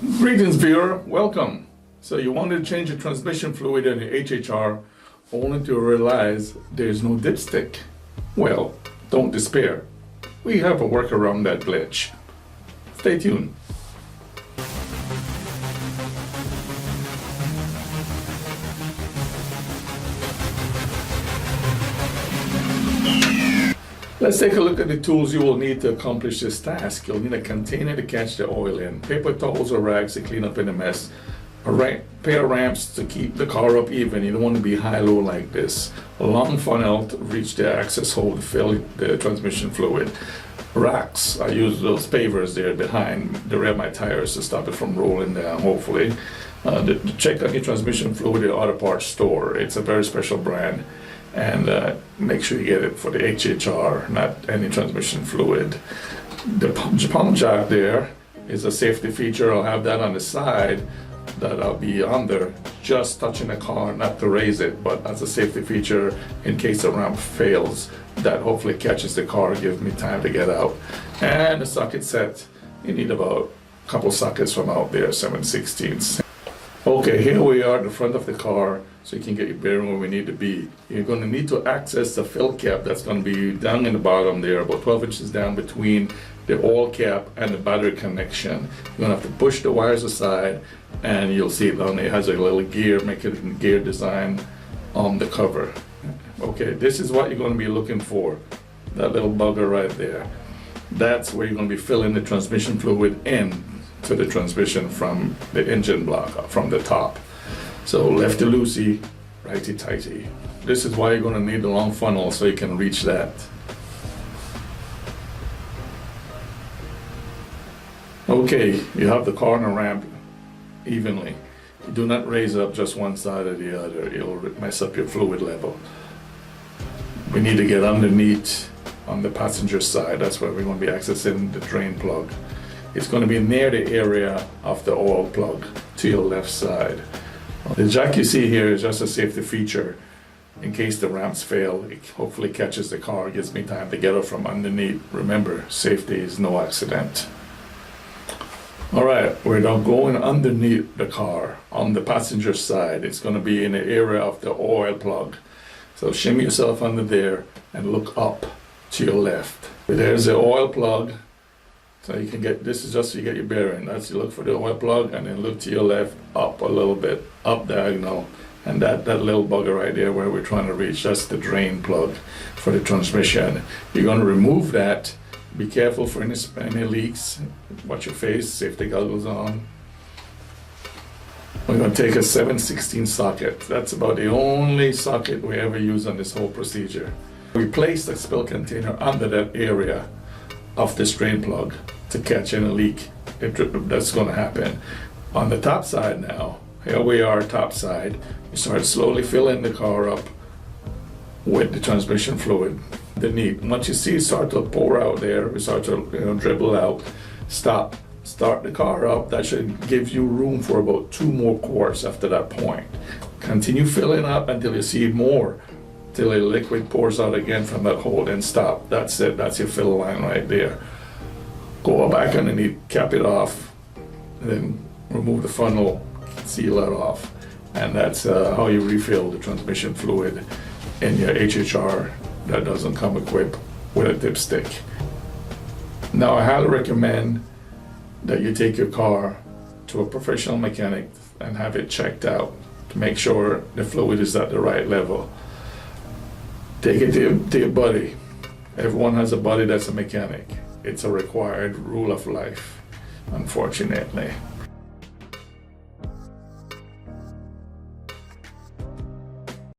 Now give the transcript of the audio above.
Greetings viewer, welcome. So you wanted to change the transmission fluid in the HHR only to realize there's no dipstick. Well, don't despair. We have a workaround that glitch. Stay tuned. Let's take a look at the tools you will need to accomplish this task. You'll need a container to catch the oil in, paper towels or rags to clean up any mess, a pair of ramps to keep the car up even. You don't want to be high-low like this. A long funnel to reach the access hole to fill the transmission fluid. Racks, I use those pavers there behind the rear of my tires to stop it from rolling down, hopefully. Check on your transmission fluid at the auto parts store. It's a very special brand. And make sure you get it for the HHR, not any transmission fluid. The pump jack there is a safety feature. I'll have that on the side that I'll be under, just touching the car, not to raise it, but as a safety feature in case the ramp fails, that hopefully catches the car, gives me time to get out. And the socket set, you need about a couple sockets from out there, 7/16. Okay, here we are at the front of the car, so you can get your bearing where we need to be. You're going to need to access the fill cap that's going to be down in the bottom there, about 12 inches down between the oil cap and the battery connection. You're going to have to push the wires aside, and you'll see it down there. It has a little gear, make it in gear design on the cover. Okay, this is what you're going to be looking for, that little bugger right there. That's where you're going to be filling the transmission fluid in to the transmission from the engine block, from the top. So lefty loosey, righty tighty. This is why you're going to need the long funnel, so you can reach that. Okay, you have the car on a ramp evenly. You do not raise up just one side or the other. It'll mess up your fluid level. We need to get underneath on the passenger side. That's where we're going to be accessing the drain plug. It's going to be near the area of the oil plug to your left side. The jack you see here is just a safety feature in case the ramps fail. It hopefully catches the car, gives me time to get up from underneath. Remember, safety is no accident. Alright, we're now going underneath the car on the passenger side. It's going to be in the area of the oil plug. So shimmy yourself under there and look up to your left. There's the oil plug. So you can get, this is just so you get your bearing. That's, you look for the oil plug and then look to your left, up a little bit, up diagonal. And that little bugger right there where we're trying to reach, that's the drain plug for the transmission. You're going to remove that. Be careful for any leaks. Watch your face, safety goggles on. We're going to take a 7/16 socket. That's about the only socket we ever use on this whole procedure. We place the spill container under that area of this drain plug to catch any leak that's going to happen. On the top side now, here we are top side, you start slowly filling the car up with the transmission fluid. Once you see it start to pour out there, we start to dribble out, stop, start the car up. That should give you room for about 2 more quarts after that point. Continue filling up until you see more, till the liquid pours out again from that hole, then stop. That's it, that's your fill line right there. Go back underneath, cap it off, and then remove the funnel, seal it off. And that's how you refill the transmission fluid in your HHR that doesn't come equipped with a dipstick. Now I highly recommend that you take your car to a professional mechanic and have it checked out to make sure the fluid is at the right level. Take it to your buddy. Everyone has a buddy that's a mechanic. It's a required rule of life, unfortunately.